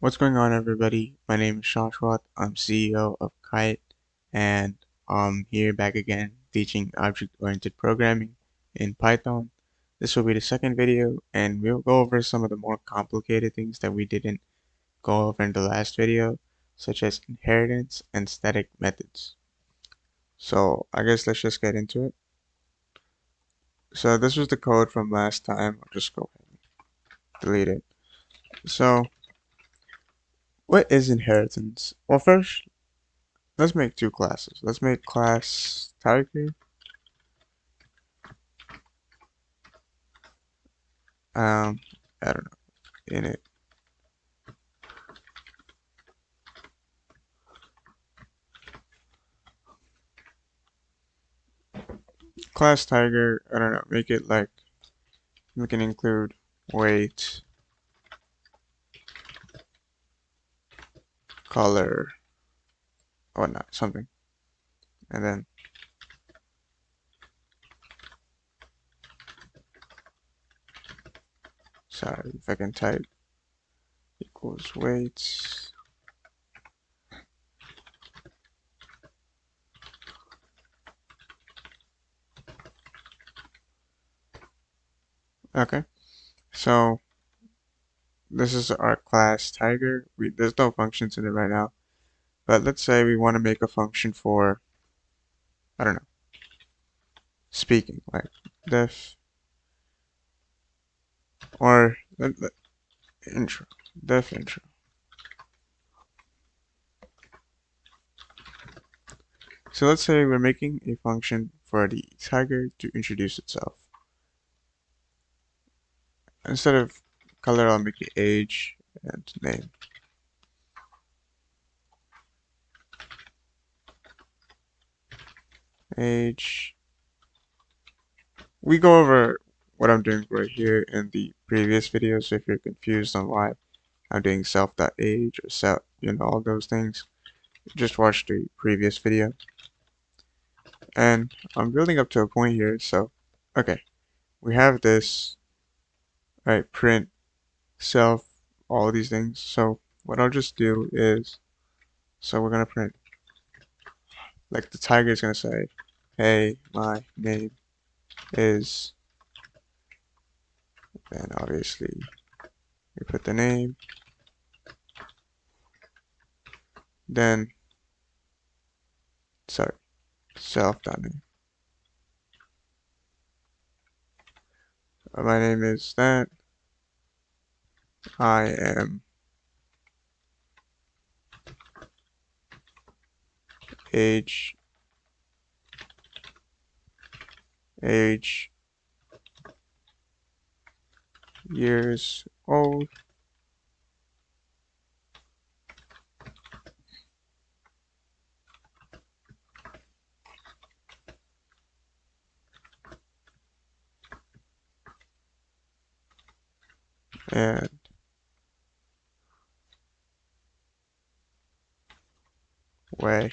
What's going on, everybody? My name is Shashwat. I'm CEO of KITE, and I'm here back again teaching object-oriented programming in Python. This will be the second video, and we'll go over some of the more complicated things that we didn't go over in the last video, such as inheritance and static methods. So I guess let's just get into it. So this was the code from last time. I'll just go ahead and delete it. So what is inheritance? Well, first, let's make two classes. Let's make class tiger. I don't know, in it. Class tiger, I don't know, make it like, we can include weight, color, whatnot, something. And then, sorry, if I can type, equals weights. Okay, so this is our class tiger. There's no functions in it right now, but let's say we want to make a function for, I don't know, speaking, like def, or intro, def intro. So let's say we're making a function for the tiger to introduce itself. Instead of color, I'll make it age and name. Age. We go over what I'm doing right here in the previous video, so if you're confused on why I'm doing self.age or self, all those things, just watch the previous video. And I'm building up to a point here, so okay, we have this, right, print, self, all these things. So what I'll just do is, so we're gonna print, like the tiger is gonna say, hey, my name is, and obviously we put the name, then, sorry, self.name. My name is that, I am age years old, and way.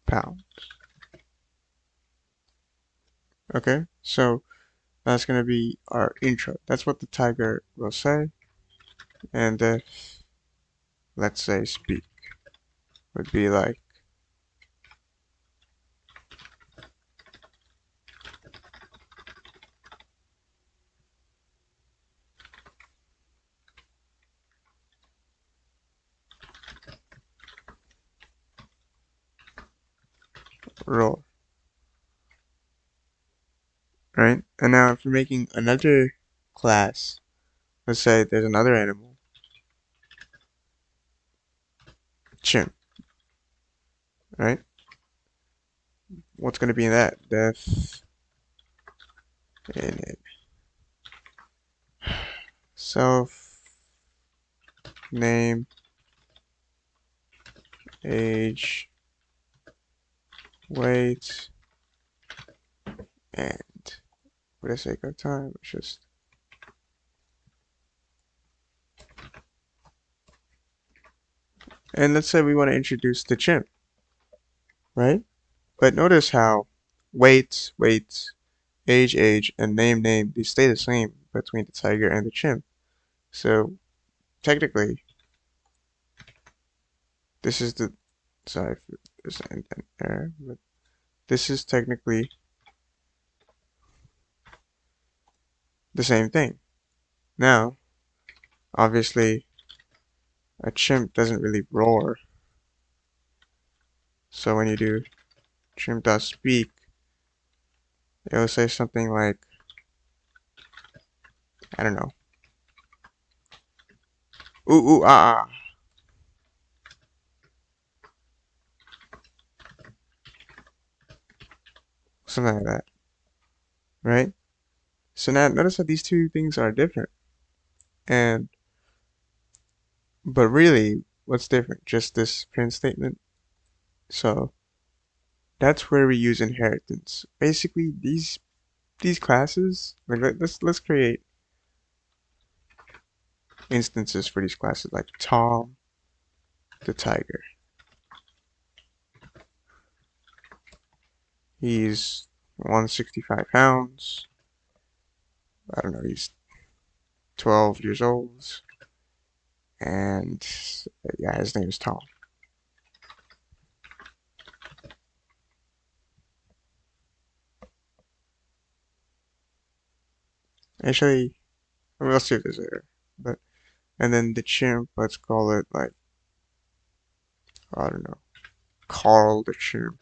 Pound. Okay, so that's gonna be our intro. That's what the tiger will say. And if, let's say, speak, would be like, roar. Right? And now if you're making another class, let's say there's another animal, chimp, right? What's going to be in that? Def init self name age weight, and for the sake of time, let's just And let's say we want to introduce the chimp, right? But notice how weight, age, and name, they stay the same between the tiger and the chimp. So technically, this is the, sorry for this and error, but this is technically the same thing. Now, obviously, a chimp doesn't really roar. So when you do chimp.speak, it'll say something like, I don't know, ooh, ooh, ah, ah, something like that, right? So now notice that these two things are different. And, but really, what's different? Just this print statement. So that's where we use inheritance. Basically, these classes, like let's create instances for these classes, like Tom the tiger. He's 165 pounds. I don't know, he's 12 years old. And yeah, his name is Tom. Actually, I mean, let's see if there's error. But and then the chimp, let's call it like, I don't know, Carl the chimp.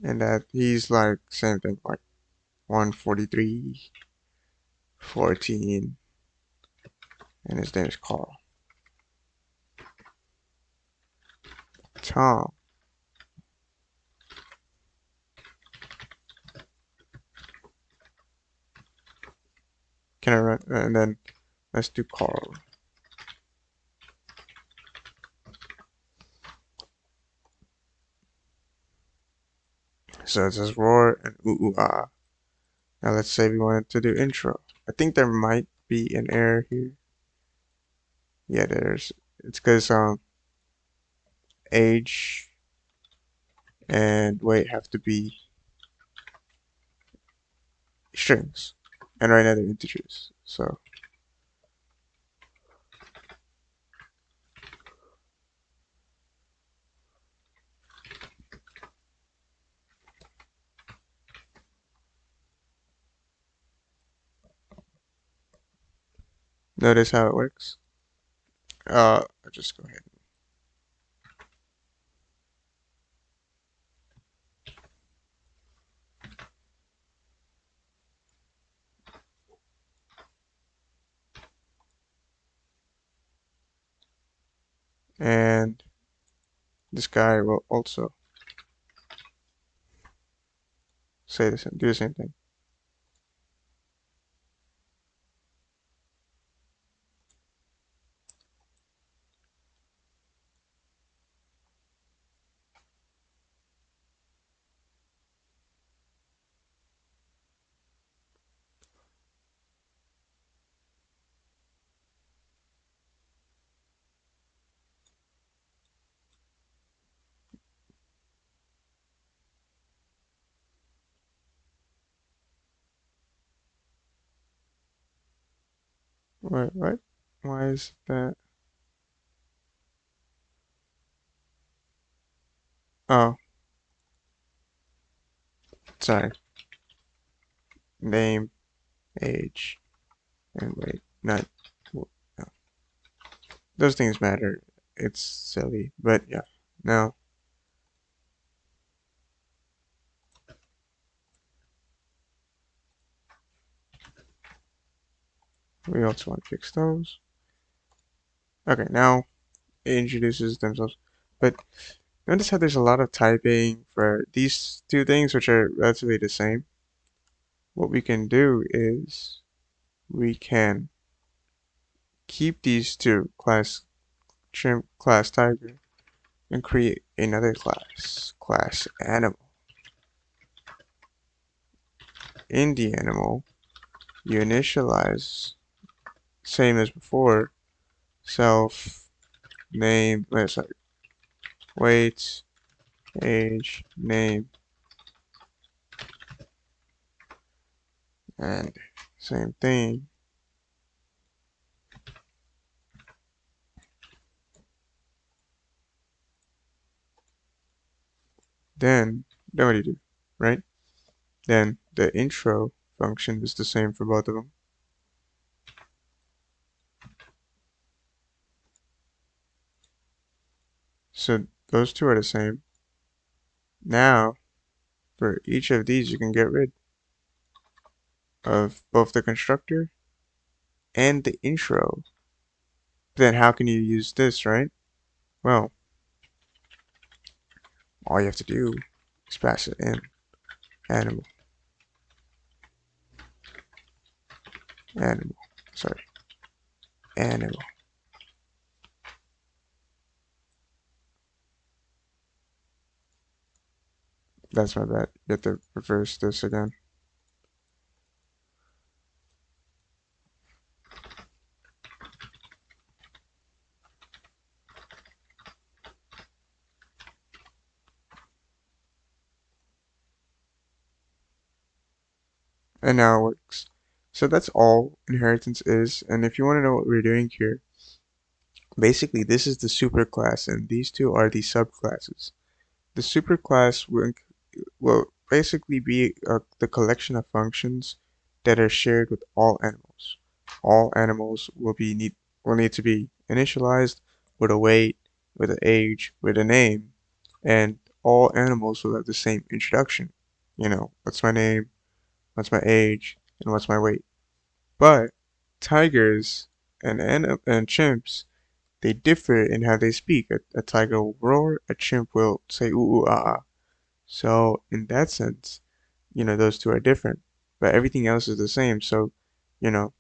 And that he's like same thing, like 143, 14, and his name is Carl. Tom. Can I run? And then let's do Carl. So it says roar and ooh ooh ah. Now let's say we wanted to do intro. I think there might be an error here. Yeah, there's. It's because age and weight have to be strings, and right now they're integers. So notice how it works. I'll just go ahead and this guy will also say the same, do the same thing. Wait, what? Why is that? Oh, sorry. Name, age, and weight. Not. No. Those things matter. It's silly, but yeah. Now we also want to fix those. Okay, now it introduces themselves, but notice how there's a lot of typing for these two things, which are relatively the same. What we can do is we can keep these two, class chimp, class tiger, and create another class, class animal. In the animal, you initialize same as before, self, name, sorry, weight, age, name, and same thing. Then what do you do, right? Then the intro function is the same for both of them. So those two are the same. Now, for each of these, you can get rid of both the constructor and the intro. Then how can you use this, right? Well, all you have to do is pass it in. Animal, animal, sorry, animal. That's my bad. You have to reverse this again. And now it works. So that's all inheritance is. And if you want to know what we're doing here, basically this is the superclass and these two are the subclasses. The superclass will basically be the collection of functions that are shared with all animals. All animals will need to be initialized with a weight, with an age, with a name, and all animals will have the same introduction. You know, what's my name, what's my age, and what's my weight. But tigers and chimps, they differ in how they speak. A tiger will roar, a chimp will say ooh ooh ah ah. So in that sense, you know, those two are different, but everything else is the same. So, you know,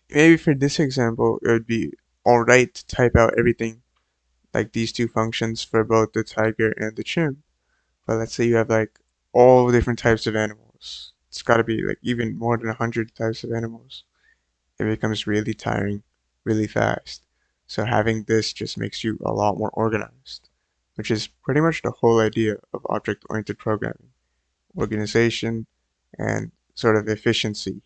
maybe for this example, it would be alright to type out everything like these two functions for both the tiger and the chimp. But let's say you have like all different types of animals. It's got to be like even more than 100 types of animals. It becomes really tiring really fast. So having this just makes you a lot more organized, which is pretty much the whole idea of object-oriented programming. Organization and sort of efficiency.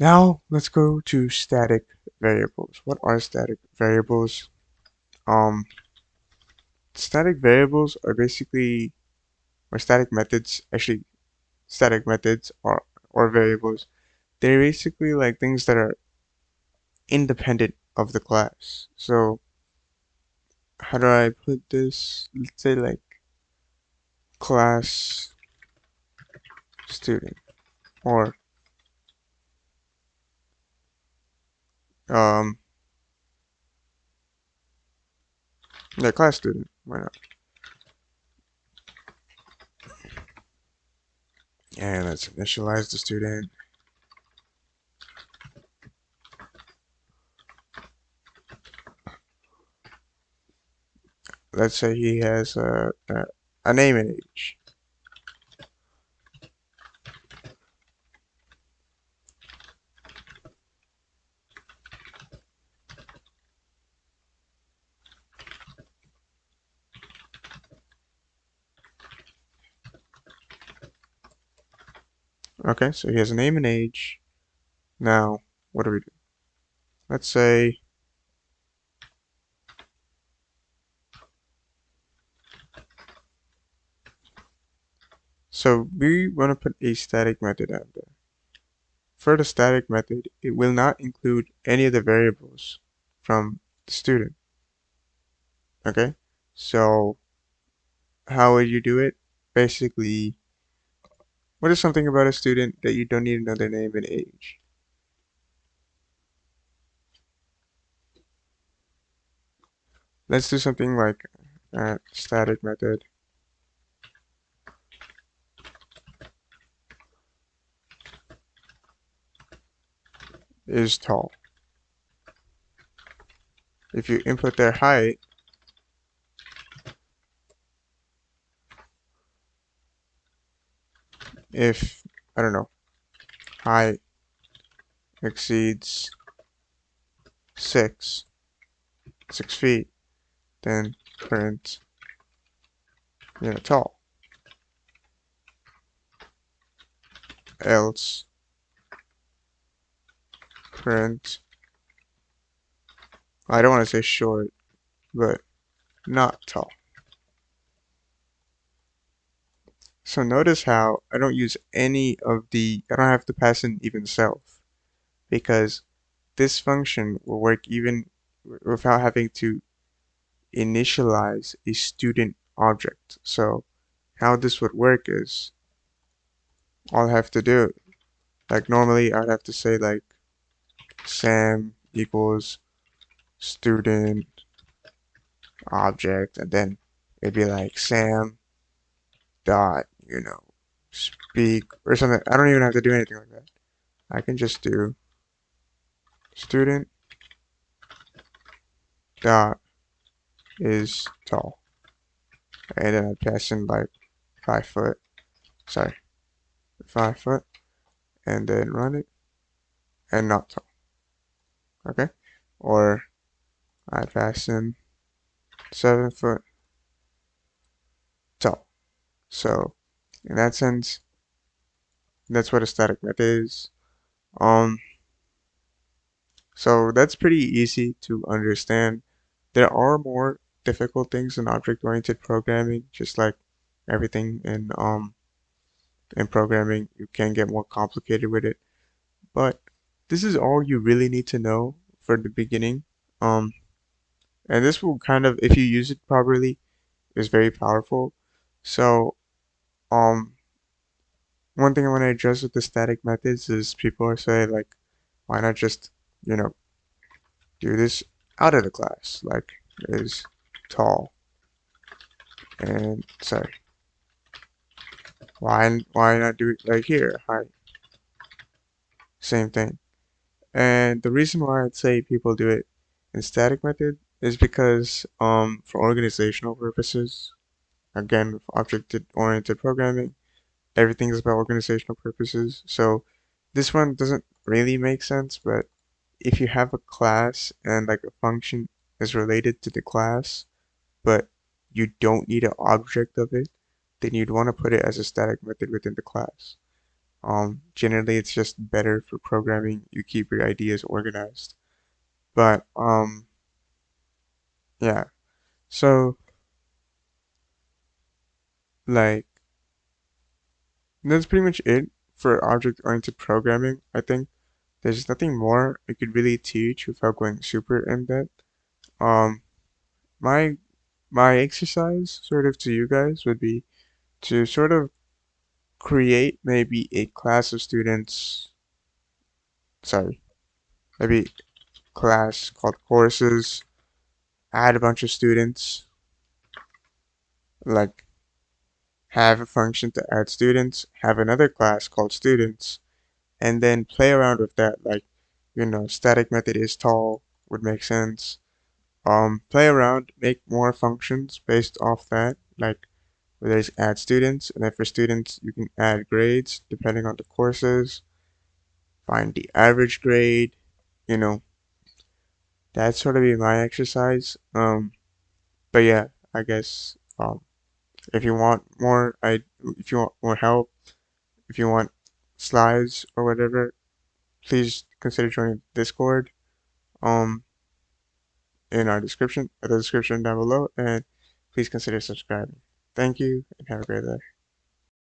Now let's go to static variables. What are static variables? Um, Static variables are basically, or static methods, actually static methods or variables. They're basically like things that are independent of the class. So how do I put this? Let's say like class student or um yeah, class student. Why not? And let's initialize the student. Let's say he has a name and age. Okay, so he has a name and age. Now, what do we do? Let's say, so we want to put a static method out there. For the static method, it will not include any of the variables from the student. Okay, so how would you do it? Basically, what is something about a student that you don't need to know their name and age? Let's do something like static method is tall. If you input their height, if, I don't know, height exceeds 6 feet, then print, tall. Else print, I don't want to say short, but not tall. So notice how I don't use any of I don't have to pass in even self, because this function will work even without having to initialize a student object. So how this would work is all I have to do, like normally I'd have to say like Sam equals student object, and then it'd be like Sam dot, speak or something. I don't even have to do anything like that. I can just do student dot is tall, and then I pass in like 5 foot, sorry, 5 foot, and then run it, and not tall, okay? Or I pass in 7 foot tall. So in that sense, that's what a static method is. Um, so that's pretty easy to understand. There are more difficult things in object-oriented programming, just like everything in programming, you can get more complicated with it. But this is all you really need to know for the beginning. Um, and this will kind of, if you use it properly, is very powerful. So, um, one thing I want to address with the static methods is people are saying like, why not just, you know, do this out of the class, like is tall and sorry, why not do it like here, height, same thing. And the reason why I'd say people do it in static method is because for organizational purposes, again with object-oriented programming, everything is about organizational purposes. So this one doesn't really make sense, but if you have a class and like a function is related to the class, but you don't need an object of it, then you'd want to put it as a static method within the class. Generally it's just better for programming. You keep your ideas organized. But yeah. So like that's pretty much it for object-oriented programming. I think there's nothing more I could really teach without going super in depth. Um, my my exercise sort of to you guys would be to sort of create maybe a class of students, sorry, maybe class called courses, add a bunch of students, like have a function to add students, have another class called students, and then play around with that. Like, static method is tall would make sense. Play around, make more functions based off that, like where there's add students, and then for students you can add grades depending on the courses, find the average grade, you know, that's sort of be my exercise. But yeah, I guess if you want more, if you want more help, if you want slides or whatever, please consider joining Discord. Um, in our description, the description down below, and please consider subscribing. Thank you, and have a great day.